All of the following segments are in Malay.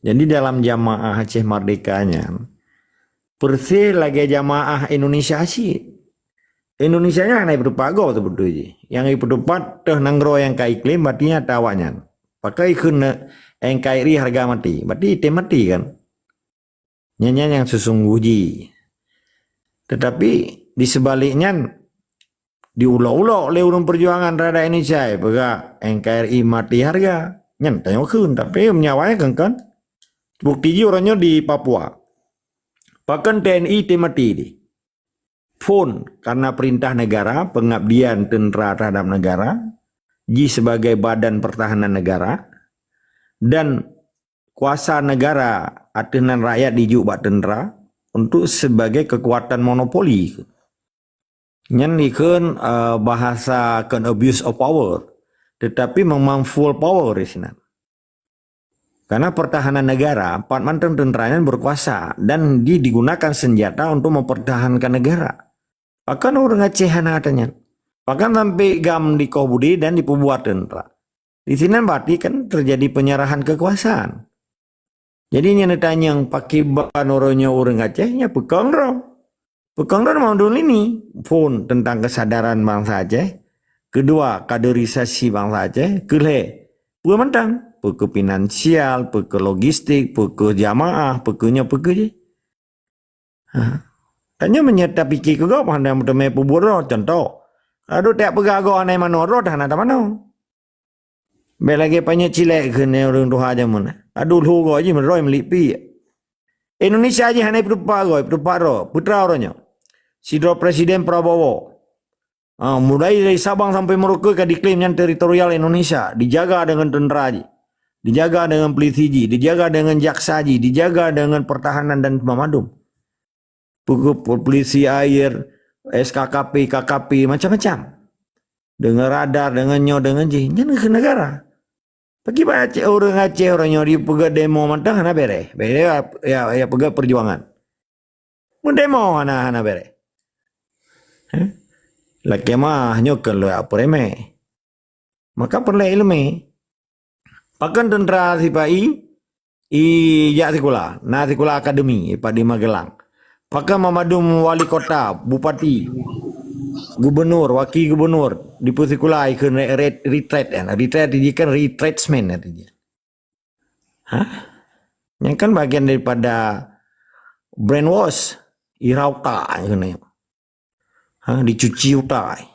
Jadi dalam jamaah Aceh Merdekanya, persis lagi jamaah Indonesia asyik. Indonesia nya naik berpago tu betul je. Yang berdepat teh nanggro yang kai iklim berarti tawanya. Pakai kena yang kai ri harga mati. Berarti itu mati kan. Nyanyian yang sesungguhnya. Tetapi di sebaliknya diulang-ulang oleh orang perjuangan rada Indonesia. Pega NKRI mati harga. Nyan tanya kun tapi menyawanya kan. Bukti orangnya di Papua. Bahkan TNI mati di. Pun karena perintah negara, pengabdian tentara terhadap negara, ji sebagai badan pertahanan negara, dan kuasa negara atenan rakyat dijuk bak tentera untuk sebagai kekuatan monopoli. Nyan ikun bahasa kan abuse of power, tetapi memang full power di sini. Karena pertahanan negara, empat mantan tenteranya berkuasa dan digunakan senjata untuk mempertahankan negara. Bahkan orang Aceh katanya. Bahkan sampai gam di Kobudi dan diperbuat tentera. Di sini berarti kan terjadi penyerahan kekuasaan. Jadi yang ditanya yang pakai bahan orang Aceh, ya pekang roh. Pekang roh mau dulu ini. Pun tentang kesadaran bangsa Aceh. Kedua, kaderisasi bangsa Aceh. Kelih, pukul mentang. Pukul finansial, pukul logistik, pukul jamaah, pukulnya je. Hanya menyerta pikir ke kau, pandai mutemai puburo, contoh. Aduh, tak pegawai anai manoro, dah nak mana. Belagi banyak cilek kena orang tuha aja mana. Aduh, lu kau aja meroy melipi. Indonesia aja hanai perupa putra orangnya. Sidro Presiden Prabowo. Mulai dari Sabang sampai Merauke ke diklaimnya teritorial Indonesia. Dijaga dengan tentera aja. Dijaga dengan polisi, dijaga dengan jaksa, dijaga dengan pertahanan dan pemadam. Polisi air, SKKP, KKP, macam-macam. Dengan radar, dengan nyo, dengan ji. Jangan ke negara. Bagi Aceh, orang Aceh, orang nyo di pegat demo mantang, hana bere. Bere ya pegat perjuangan. Mendemo hana bere. Laki mah nyokan lo apa remeh. Maka perlu ilmu. Pakan tentera sipai jak sekolah, na sekolah akademi pada di Magelang. Pakan memadum wali kota, bupati, gubernur, wakil gubernur di sekolah ikut retreat kan. Retreat ini kan retreatment artinya. Yang kan bagian daripada brainwash, irauta kan. Dicuci utai.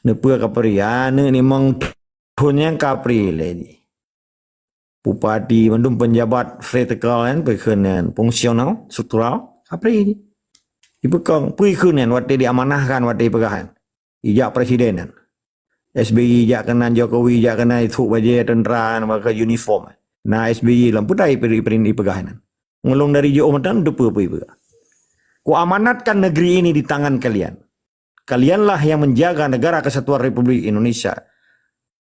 Nepua kapri ni mong punya kapri lagi. Bupati mandum penjabat vertikal kan perkenan fungsional struktural kapri ni. Dipekang perkenan waktu diamanahkan waktu pegahan. Ijak presiden kan. SBY ijak kenan Jokowi ijak kenan itu baju tentera maka uniform. Nah SBY lampu dai peri pegahan. Ngelong dari jauh matan depu apa. Ku amanatkan negeri ini di tangan kalian. Kalianlah yang menjaga negara kesatuan Republik Indonesia.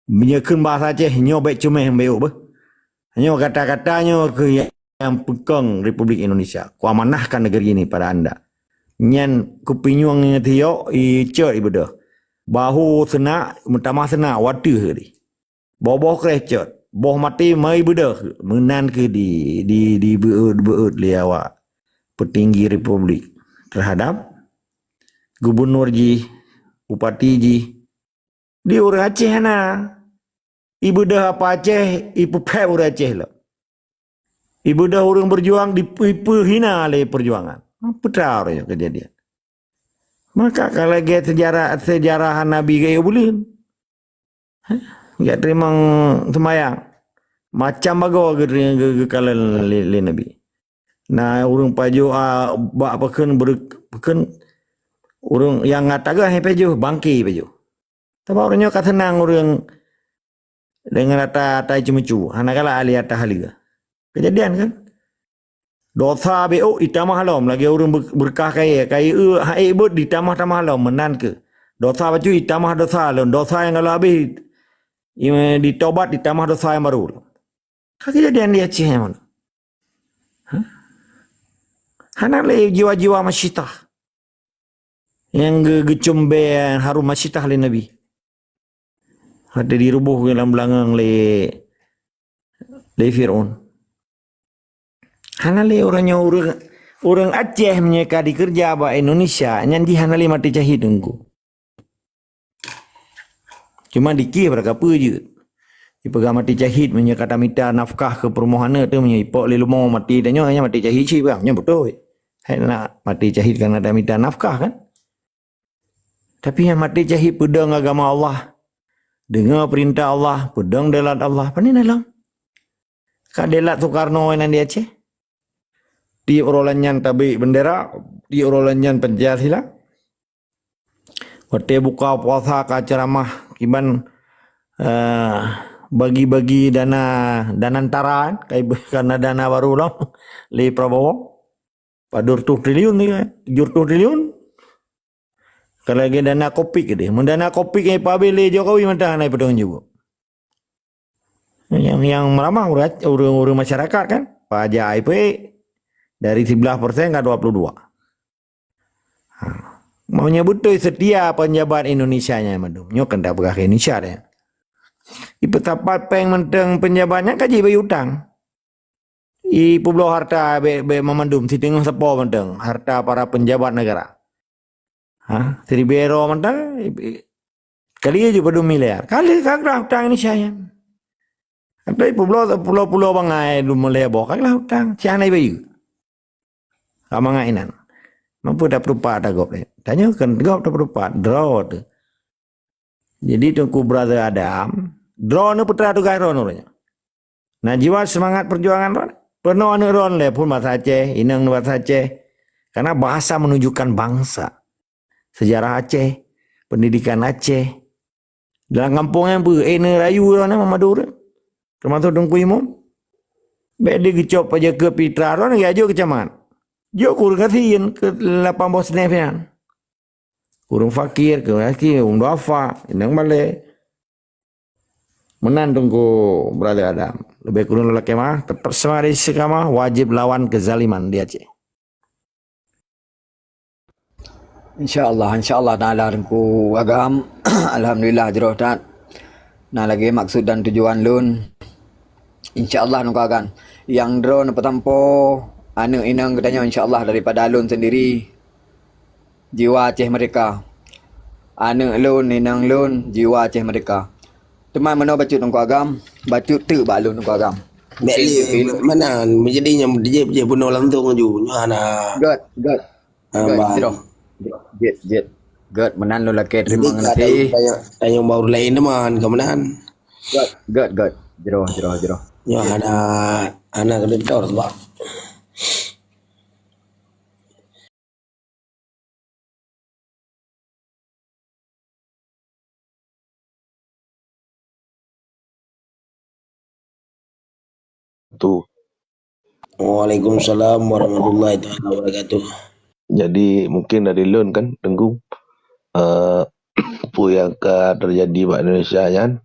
Menyekun bahasa Aceh, nyo baik cuma yang baik. Nyo kata-katanya ke yang pegang Republik Indonesia. Ku amanahkan negeri ini pada anda. Nyan kupinyuang yang tiok, icet ibadah. Bahu senak, mutamah senak, wadu ke. Bawa kerecet. Boh mati mai ibadah. Menan ke di beut liawak. Petinggi Republik. Terhadap Gubernur ji, Bupati ji, di orang Aceh na, ibu dah apa Aceh, ibu pep orang Aceh lah. Ibu dah orang berjuang dipu hina oleh perjuangan. Putra orangnya kejadian. Maka kalau dia sejarah Nabi gaya boleh, dia terima semayang, macam bago ke kalau le Nabi. Nah orang paju bak pekan orang yang ngataga he peju bangki peju. Tapi orangnya kata senang orang dengan rata tai cemucu. Hanakala ahli atas haliga. Kejadian kan? Dosa BO ditamah halam lagi orang berkah kaya hai ibut ditamah-tamah halam menan ke. Dosa baju ditamah dosa halam. Dosa yang kalau habis ditobat ditamah dosa yang baru. Kejadian di Aceh yang mana? Hana le jiwa-jiwa masyitah. Yang gecumbe harum masyitah le Nabi. Ada dirubuh dalam belakang le Fir'aun. Hana le orang Aceh menyeka dikerja ba Indonesia nyanji hana le mati cahid engko. Cuma dikir berapa je. Dipegang mati cahid menyeka kata minta nafkah ke permohonan tu menyipok le lumau mati tanya hanya mati cahid sih bang, nya betul. Hai nak mati cahid kerana ada minta nafkah kan? Tapi yang mati cahid pedang agama Allah. Dengar perintah Allah, pedang delat Allah. Apa ni dalam? Kak delat Soekarno yang di Aceh? Di orolannya tabi bendera, di orolannya Pancasila. Waktu buka puasa ke ceramah kiban bagi-bagi dana antara karena dana baru lah li Prabowo. Padur 2 triliun ni kan? 2 triliun. Kalau lagi dana kopi ke dia. Mendana kopi ke pabili Jokowi mentah naik pedang juga. Yang meramah orang masyarakat kan. Pajak IP dari 11% ke 22%. Maunya betul setia penjabat Indonesia nya madum. Nyo kena berkah Indonesia dia. Ipa tapat peng menteng penjabatnya kaji bayi utang. Pulau harta be memandum si tengah sepo menteng harta para penjabat negara. Seri bero menteng kali aja pada miliar. Kali kagak hutang ini saya. Tapi pulau bangai lu mulai bawa kagak hutang. Siapa bayu? Kamu ngainan. Mampu dah perupat dah gop le. Tanya kan gop dah perupat draw tu. Jadi tungku brother Adam draw nu putra tu gairo nurnya. Nah jiwa semangat perjuangan tu. Penuh ron le pun bahasa Aceh, inang bahasa Aceh. Karena bahasa menunjukkan bangsa. Sejarah Aceh, pendidikan Aceh. Dalam kampung yang rayu ron Mamadura. Termasuk Dungku Imam. Baik dia gecop aja ke Pitra ron ya aja kecaman. Jo kurang kasihin ke 8 bos nefian. Kurang fakir, kurang duafa, inang balik. Menan tunggu brother Adam. Lebih kurang lelaki mah tetap semari sekama wajib lawan kezaliman di Aceh. InsyaAllah ta'ala tengku agam. Alhamdulillah jeroh tak. Nah lagi maksud dan tujuan lun. InsyaAllah nunggu agam. Yang drone petampo anu inang katanya insyaAllah daripada lun sendiri. Jiwa Aceh mereka. Anu lun inang lun jiwa Aceh mereka. Teman mana bacut nunggu agam. Bacut tu balun nunggu agam. Beli mana menjadinya dia bunuh lantung ju nyana. Good. Jeroh. Jet. Good, menan lu laki terima kasih. Tanya baru lain teman kemenan. Good. Jeroh. Ya ada anak kedor sebab. Tu. Waalaikumsalam warahmatullahi wabarakatuh. Jadi mungkin dari loan kan tengku apa yang terjadi di Indonesia kan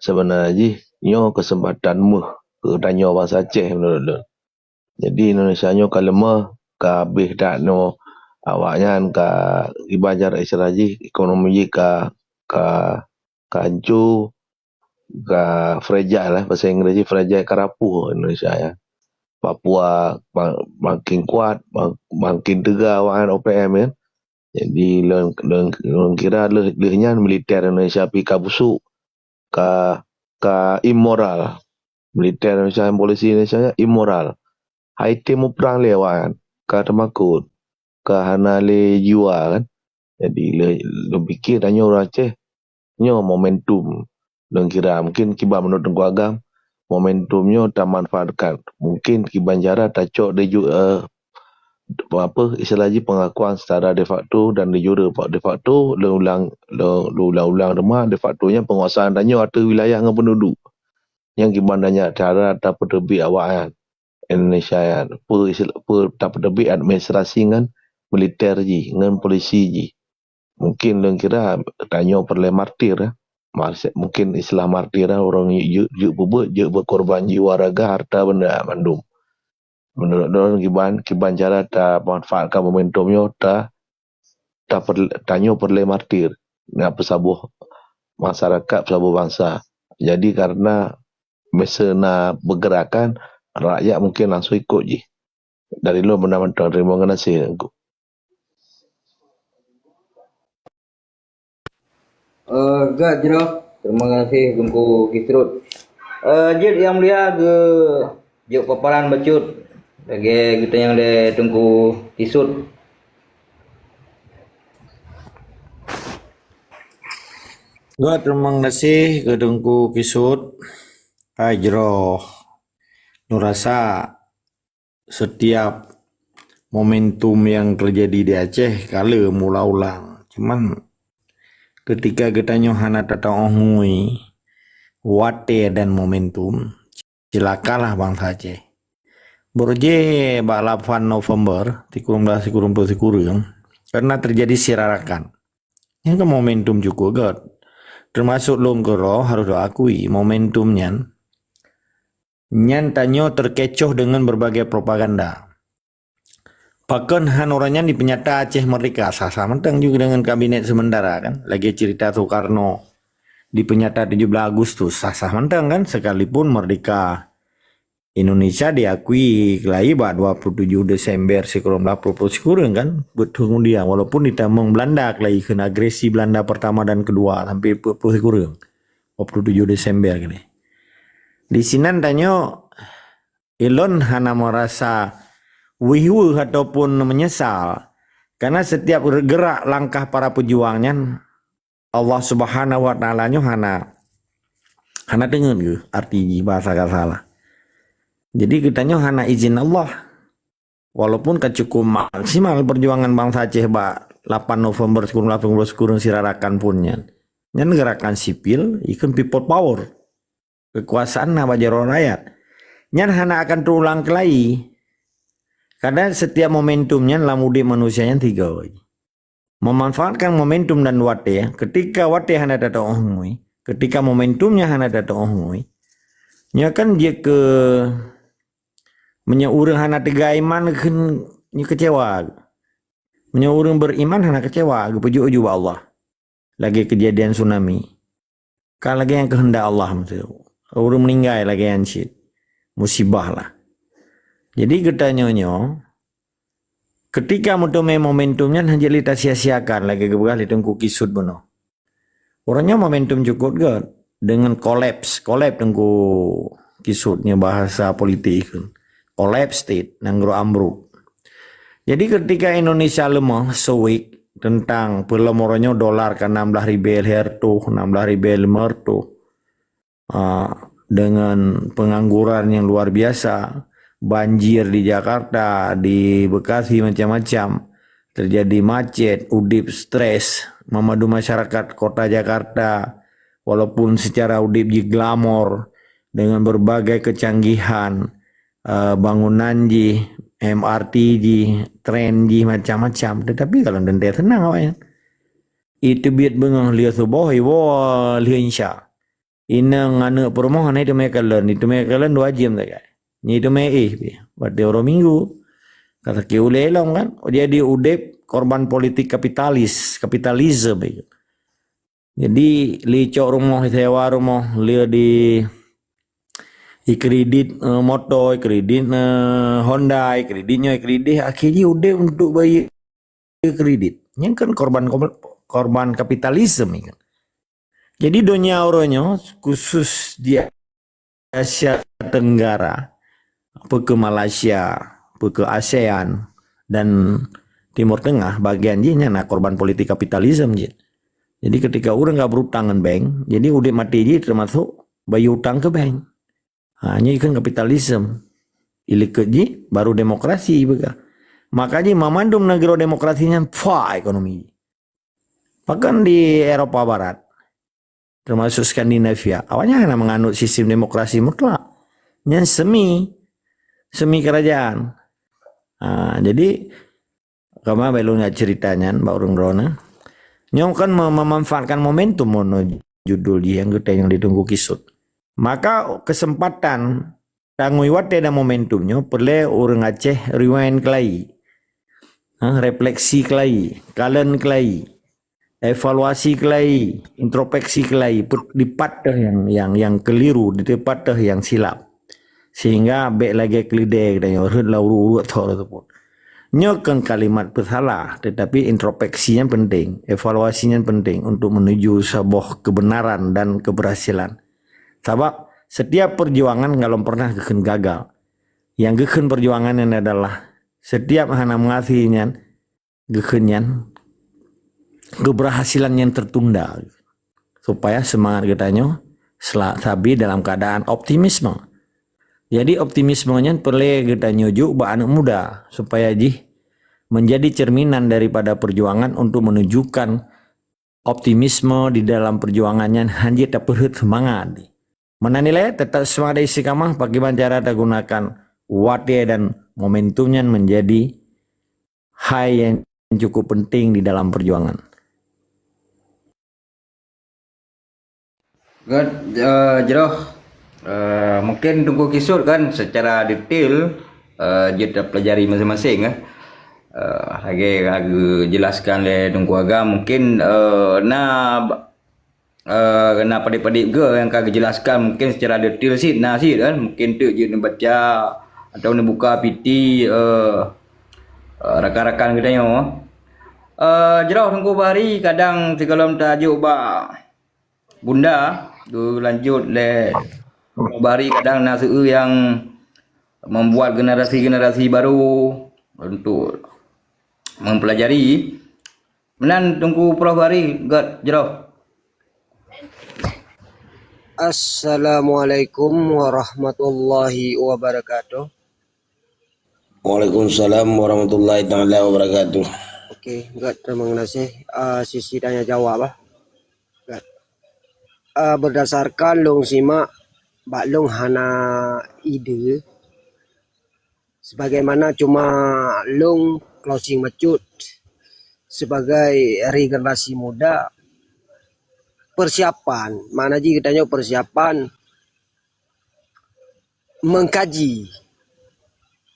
sebenarnya nyo kesempatan meh ke tanya bahasa Aceh menurut loan. Jadi Indonesia nyo kalau meh kabeh dak no awaknya ka ibajar istilahnya ekonomi ka kancu ka fragile lah bahasa Inggris fragile karapuh Indonesia ya. Papua makin kuat, makin tegar awakan OPM kan. Jadi leng kira lehnya militer Indonesia pi ka busuk ka immoral. Militer Indonesia dan polisi Indonesia immoral. Haiti mu perang lewan ka temakut ka hana le jiwa kan. Jadi le fikir tanya orang Aceh nyo momentum. Leng kira mungkin kiba menurut Tengku Agam momentumnya tak manfaatkan. Mungkin Kibanjara tak cok de istilahnya pengakuan secara de facto dan de jure de facto ulang demah de factonya penguasaan tanya atau wilayah dengan penduduk. Yang Kiban tanya cara tak pertebi awakan. Indonesia ya. Dapat lebih administrasi ngan militer ji, ngan polisi ji. Mungkin orang kira tanya perle martir ya. Mungkin istilah martir ya, orang je berkorban jiwa raga harta benda mandum. Menurut orang kiban cara ta manfaatkan momentumnya ta tanya perle martir. Nah, pesabuh masyarakat, pesabuh bangsa. Jadi karena mesena bergerakan rakyat mungkin langsung ikut je. Dari lu benar-benar terima kasih. Gak jero. Terima kasih Tungku Kisrut. Jid yang mulia ke juk paparan bacut. Bagi kita yang de Tungku Kisrut. Gua terima kasih ke Tengku Kisut. Jero. Nurasa setiap momentum yang terjadi di Aceh kala mula ulang. Cuman ketika kita nyohana tata ohngui wate dan momentum, cilakalah bangsa Aceh. Borje bak 8 November tikurung karena terjadi sirarakan. Yang ke momentum juga God. Termasuk Longgoro harus diakui momentumnya nyantanyo terkecoh dengan berbagai propaganda. Bahkan hanoranya di penyata Aceh Merdeka sasa mentang juga dengan kabinet sementara kan. Lagi cerita Soekarno di penyata 17 Agustus sasa mentang kan, sekalipun merdeka Indonesia diakui kelai 27 Desember sekurang 80 sekurang kan, betul kemudian walaupun ditambang Belanda kelai kena agresi Belanda pertama dan kedua sampai 40 sekurang 27 Desember kali. Di sini tanya Elon hana merasa wihu ataupun menyesal karena setiap gerak langkah para pejuangnya Allah Subhanahu wa taala nyo hana dengar ke arti bahasa salah. Jadi kitanya hana izin Allah. Walaupun cukup maksimal perjuangan bangsa Aceh 8 November sekurang sirarakan punnya. Yang gerakan sipil ikan people power. Kekuasaan nama jaro rakyat. Yang hana akan terulang kelai. Karena setiap momentumnya lamudi manusianya 3. Memanfaatkan momentum dan wate ya. Ketika wate hana datang ohngui. Ketika momentumnya hana datang ohngui. Nya kan dia ke menyeurang hana tiga iman kan kecewa. Menyeurang beriman hana kecewa. Pujuk juga Allah. Lagi kejadian tsunami. Kalau lagi yang kehendak Allah. Orang meninggal lagi yang shit. Musibah lah. Jadi kita nyonyo. Ketika momentumnya hanya kita sia-siakan. Lagi kebegal ditunggu Kisut beno. Orangnya momentum cukup kan. Dengan kolaps tunggu Kisutnya bahasa politik kan. Collapse state nanggro ambruk. Jadi ketika Indonesia lemah sewik tentang pelamorannya dolar ke 16.000 hertu 16.000 mertu dengan pengangguran yang luar biasa, banjir di Jakarta, di Bekasi macam-macam, terjadi macet, udip stres, memadu masyarakat kota Jakarta walaupun secara udip glamor dengan berbagai kecanggihan bangunan ji, MRT ji, tren ji macam-macam. Tetapi kalau dende tenang awaknya. Itu biat bengang lihat subuh lihat insya. Ina nganu permohonan itu mereka learn 2 jam tak kan. Ni itu mereka pada orang minggu. Kata kiule long kan. Jadi udep korban politik kapitalisme. Jadi licok rumah sewa rumah lihat di kredit motor, kredit Honda, kreditnya kredit akhirnya udah untuk bayar kredit. Yang kan korban kapitalisme kan. Jadi dunia orangnya khusus di Asia Tenggara, ke Malaysia, ke ASEAN dan Timur Tengah bagian jinya korban politik kapitalisme je. Jadi ketika orang nggak berutang dengan bank, jadi udah mati je termasuk bayar utang ke bank. Hanya ikan kapitalisme. Ilikut ji baru demokrasi bega. Makanya memandum negara demokrasinya ekonomi. Bahkan di Eropa Barat termasuk Skandinavia awalnya hanya menganut sistem demokrasi mutlak. Yang semi semi kerajaan. Jadi kama belum ceritanya Mbak Urung Rona. Nyong kan memanfaatkan momentum mono judul yang kita yang ditunggu kisut. Maka kesempatan tangui wate dan momentumnya perlu orang Aceh rewind kelai. Refleksi kelai, kalen kelai, evaluasi kelai, introspeksi kelai, dipatah yang keliru, dipatah yang silap. Sehingga baik lagi kelide dan yang lauru atau ataupun nyokan kalimat bersalah, tetapi introspeksinya penting, evaluasinya penting untuk menuju sebuah kebenaran dan keberhasilan. Sebab setiap perjuangan kalau pernah geken gagal, yang geken perjuangan ini adalah setiap hana mengasihinya gekenyan keberhasilan yang tertunda, supaya semangat kitanya sabi dalam keadaan optimisme. Jadi optimismenya perlu kita nyujuk buat anak muda supaya menjadi cerminan daripada perjuangan untuk menunjukkan optimisme di dalam perjuangannya hanya tak perlu semangat. Menanilai tetap semangat istiqamah bagaimana cara kita gunakan wate dan momentumnya menjadi hal yang cukup penting di dalam perjuangan. Good, Jeroh. Mungkin tunggu kisut kan secara detail kita pelajari masing-masing lagi jelaskan le tunggu agam mungkin kena padik-padik ke yang kagak jelaskan mungkin secara detail sih kan mungkin tu je nak baca atau nak buka PT rakan-rakan kita Jeroh tunggu bahari kadang kalau tajuk bunda tu lanjut le bahari kadang nasu yang membuat generasi-generasi baru untuk mempelajari. Menan tunggu Prof Bahari Jeroh. Assalamualaikum warahmatullahi wabarakatuh. Waalaikumsalam warahmatullahi taala wabarakatuh. Okey, terima kasih. Sisi tanya jawab berdasarkan long simak baklong hana ide sebagaimana cuma long closing macut sebagai regenerasi muda persiapan mana ji katanya persiapan mengkaji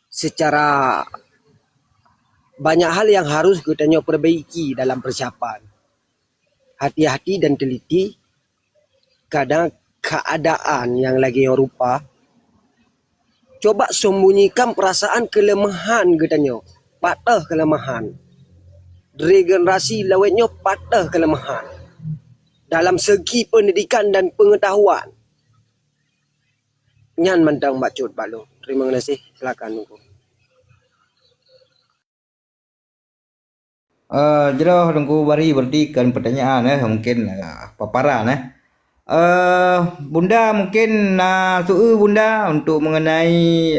secara banyak hal yang harus katanya perbaiki dalam persiapan, hati-hati dan teliti kadang keadaan yang lagi rupa coba sembunyikan perasaan kelemahan katanya, patah kelemahan regenerasi lawetnya patah kelemahan dalam segi pendidikan dan pengetahuan. Nyan mandang bacut balo. Terima kasih, silakan nunggu. Jeroh tunggu bari berikan pertanyaan mungkin paparan Bunda mungkin Bunda untuk mengenai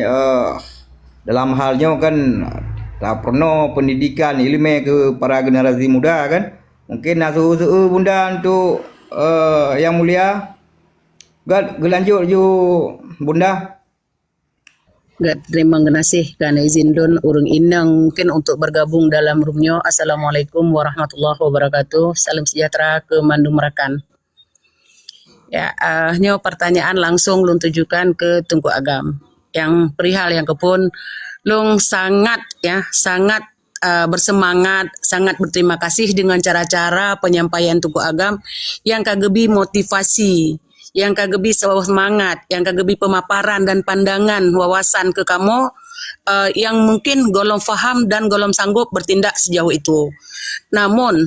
dalam halnya kan tak pernah pendidikan ilmu ke para generasi muda kan mungkin Bunda untuk yang mulia lanjut Bunda. Terima kasih kerana izin don urang inang mungkin untuk bergabung dalam roomnya. Assalamualaikum warahmatullahi wabarakatuh. Salam sejahtera ke Mandung Merakan. Ya, nyo pertanyaan langsung lung tujukan ke Tunku Agam. Yang perihal yang kepun lung sangat bersemangat, sangat berterima kasih dengan cara-cara penyampaian Tunku Agam yang kagebi motivasi, yang kagebi semangat, yang kagebi pemaparan dan pandangan wawasan ke kamu yang mungkin golong faham dan golong sanggup bertindak sejauh itu. Namun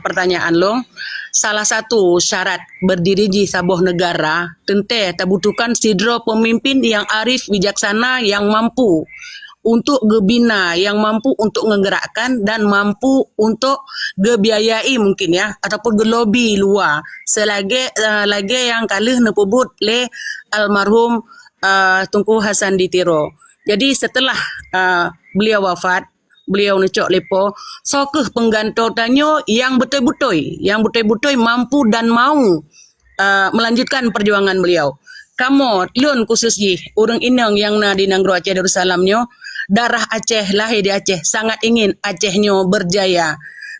pertanyaan long, salah satu syarat berdiri di sebuah negara tentu terbutuhkan sidro pemimpin yang arif, bijaksana, yang mampu untuk gebina, yang mampu untuk menggerakkan dan mampu untuk gebiayai mungkin ya ataupun gelobi luar selagi lagi yang kalih nepebut le almarhum Tunku Hasan Ditiro. Jadi setelah beliau wafat, beliau necok lepo sokeh penggantotannya yang betul-betul mampu dan mau melanjutkan perjuangan beliau. Kamu lun khusus ji urang inang yang na di Nanggro Aceh Darussalamnyo darah Aceh lahir di Aceh sangat ingin Acehnyo berjaya.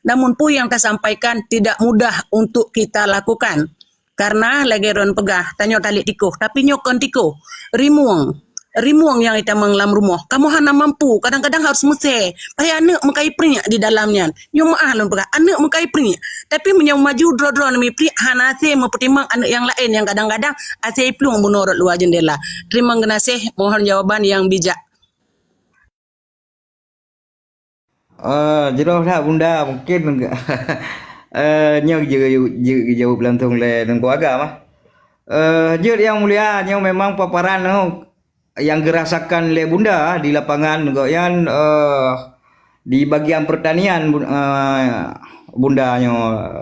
Namun pu yang kita sampaikan tidak mudah untuk kita lakukan. Karena lagi ron pegah tanyo tali tikuh tapi nyokon tikuh rimuang yang kita menglam rumah kamu hana mampu kadang-kadang harus mesti payah anak mengkai perinyak di dalamnya nyo maah lon pegah anak mengkai perinyak tapi menyau maju dro-dro nami pri hana se mempertimbang anak yang lain yang kadang-kadang ase plung menurut luar jendela. Terima kasih, mohon jawaban yang bijak. Jeroh dah bunda mungkin enggak. Nyo jauh belantung le dan keluarga mah. Yang mulia, nyo memang paparan yang gerasakan le bunda di lapangan goyan di bagian pertanian bunda nyo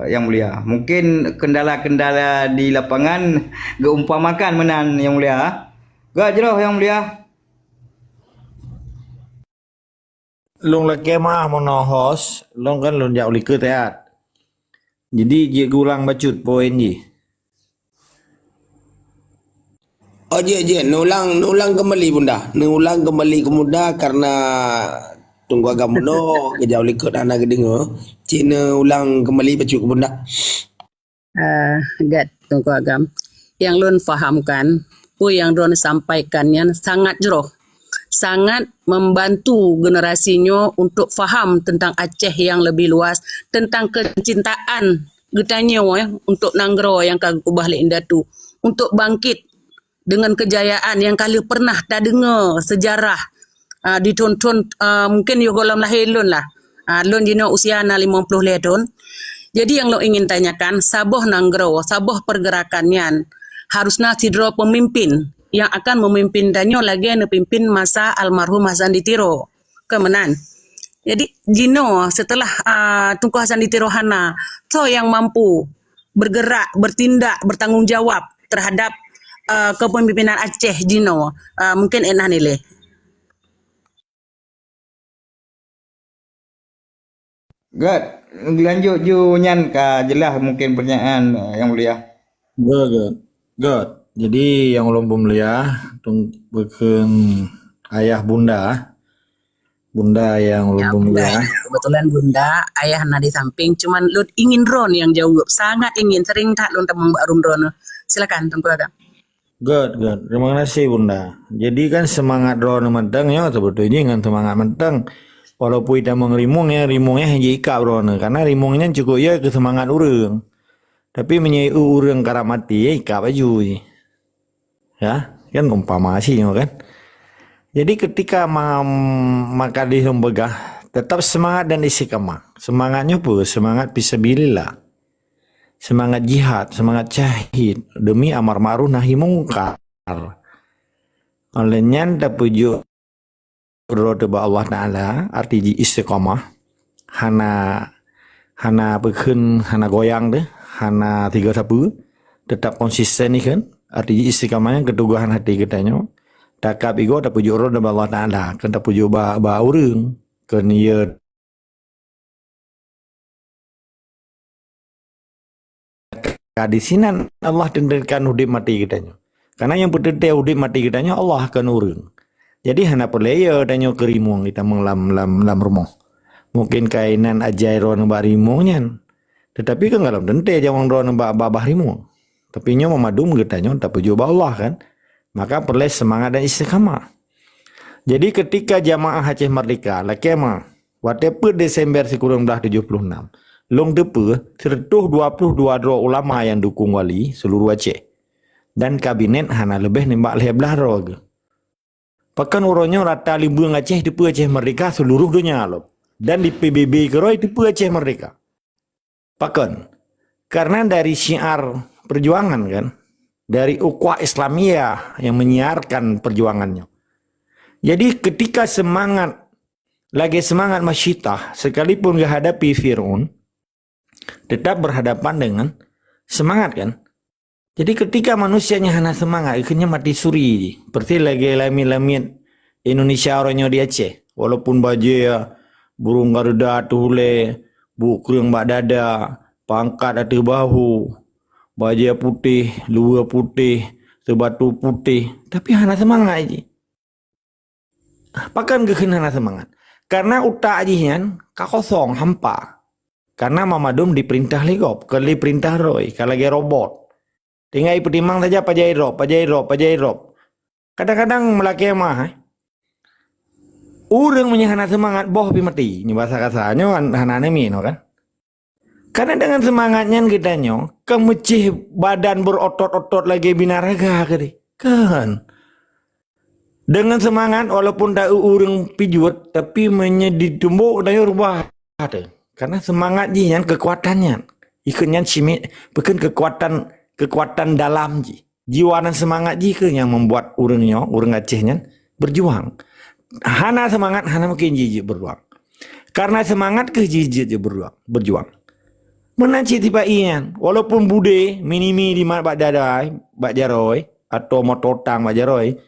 yang mulia. Mungkin kendala-kendala di lapangan geumpamakan menan yang mulia. Gak jeroh yang mulia. Long la kemah mono host, long kan long jauh liker teat. Jadi dia ulang bacut poin je. Oh je nulang kembali bunda. Nulang kembali ke muda karena tunggu agam no ke jauh likut anak gedengo. Cina ulang kembali bacu ke bunda. Gat tunggu agam. Yang lun fahamkan, pu yang lun sampaikannya sangat jeroh. Sangat membantu generasinya untuk faham tentang Aceh yang lebih luas, tentang kecintaan getanya untuk Nanggro yang kagak ubah le indatu, untuk bangkit dengan kejayaan yang kali pernah tak dengar sejarah ditonton mungkin yo golam lahir lun lah. Lun jino usia na 50 tahun. Jadi yang lo ingin tanyakan, saboh Nanggro, saboh pergerakannya harusnya sidro pemimpin yang akan memimpin danyo lagi yang pimpin masa almarhum Hasan Ditiro kemenan. Jadi Jino setelah Tunku Hasan Ditiro hana so yang mampu bergerak, bertindak, bertanggung jawab terhadap kepemimpinan Aceh Jino mungkin enak nilai. Gak lanjut ju nyan ka jelas mungkin pertanyaan yang mulia. Good. Jadi yang ulun pemulia bukan ayah bunda yang ulun pemulia. Kebetulan bunda, ayah na di samping. Cuman lu ingin Ron yang jawab, sangat ingin. Sering tak lu temang Mbak Ron. Silakan Tunggu Agam. Good. Terima kasih bunda. Jadi kan semangat Ron menteng ya sebetulnya dengan semangat menteng. Walaupun kita mengerimungnya hanya ika Ron. Karena rimungnya cukup ya ke semangat urang. Tapi menyai urang karamati ya ika baju je. Ya, kan umpama sih kan. Jadi ketika maka di lembaga tetap semangat dan istiqamah. Semangatnya apa? Semangat fisabilillah. Semangat jihad, semangat syahid demi amar ma'ruf nahi mungkar. Olehnya tapuju roda Allah Taala arti istiqamah. Hana bekeun hana goyang deh, hana tiga sapu tetap konsisten ni kan. Arti istiqamahnya keteguhan hati kitanya. Takap igo tak pujuk roda Allah Ta'ala. Kan tak pujuk ba urang. Kan ia di sini Allah tentukan hidup mati kitanya. Karena yang berdetik hidup mati kitanya Allah akan urang. Jadi hana perlaya tanya kerimung kita menglam rumah. Mungkin kainan ajairon mbak rimungnya. Tetapi kan kalau tentu jangan ron mbak rimung. Tapi nyo memadum getanya tak pujuk Allah kan. Maka perlu semangat dan istiqamah. Jadi ketika jamaah Aceh Merdeka lakema whatever Desember sekurang dah 76. Long depe 122 ulama yang dukung wali seluruh Aceh. Dan kabinet hana lebih nembak leblah rog. Pakan uronyo rata limbung Aceh depe Aceh Merdeka seluruh dunia loh. Dan di PBB keroi depe Aceh Merdeka. Pakan karena dari syiar perjuangan kan, dari ukhuwah Islamiyah yang menyiarkan perjuangannya. Jadi ketika semangat masyitah, sekalipun menghadapi Fir'aun, tetap berhadapan dengan semangat kan. Jadi ketika manusianya hana semangat, akhirnya mati suri. Seperti lagi lamin Indonesia orangnya di Aceh. Walaupun baju ya, burung garuda tuhule, bukrung bak dada, pangkat atas bahu, baju putih, luar putih, Sebatu putih. Tapi hana semangat je. Pakan gehen hana semangat. Karena utak jihan kosong hampa. Karena Mamadum diperintah ligop. Kali perintah roy. Kalau lagi robot. Tinggal petimang saja pajai rob. Kadang-kadang melaki mah. Urang punya hana semangat boh pi mati. Ini bahasa kasarnya kan hana nemi no kan. Karena dengan semangatnya kita nyo, kemecih badan berotot-otot lagi binaraga kali. Kan. Dengan semangat walaupun tak urang pijut tapi menyeditumbuk dayu rubah ada. Karena semangat ji yang kekuatannya. Ikannya simit bukan kekuatan dalam ji. Jiwa dan semangat ji ke yang membuat urangnya, urang Acehnya berjuang. Hana semangat, hana mungkin ji berjuang. Karena semangat ke ji berjuang. Menanci tiba ian, walaupun bude minimi di mak bak jaroy atau mototang bak jaroy,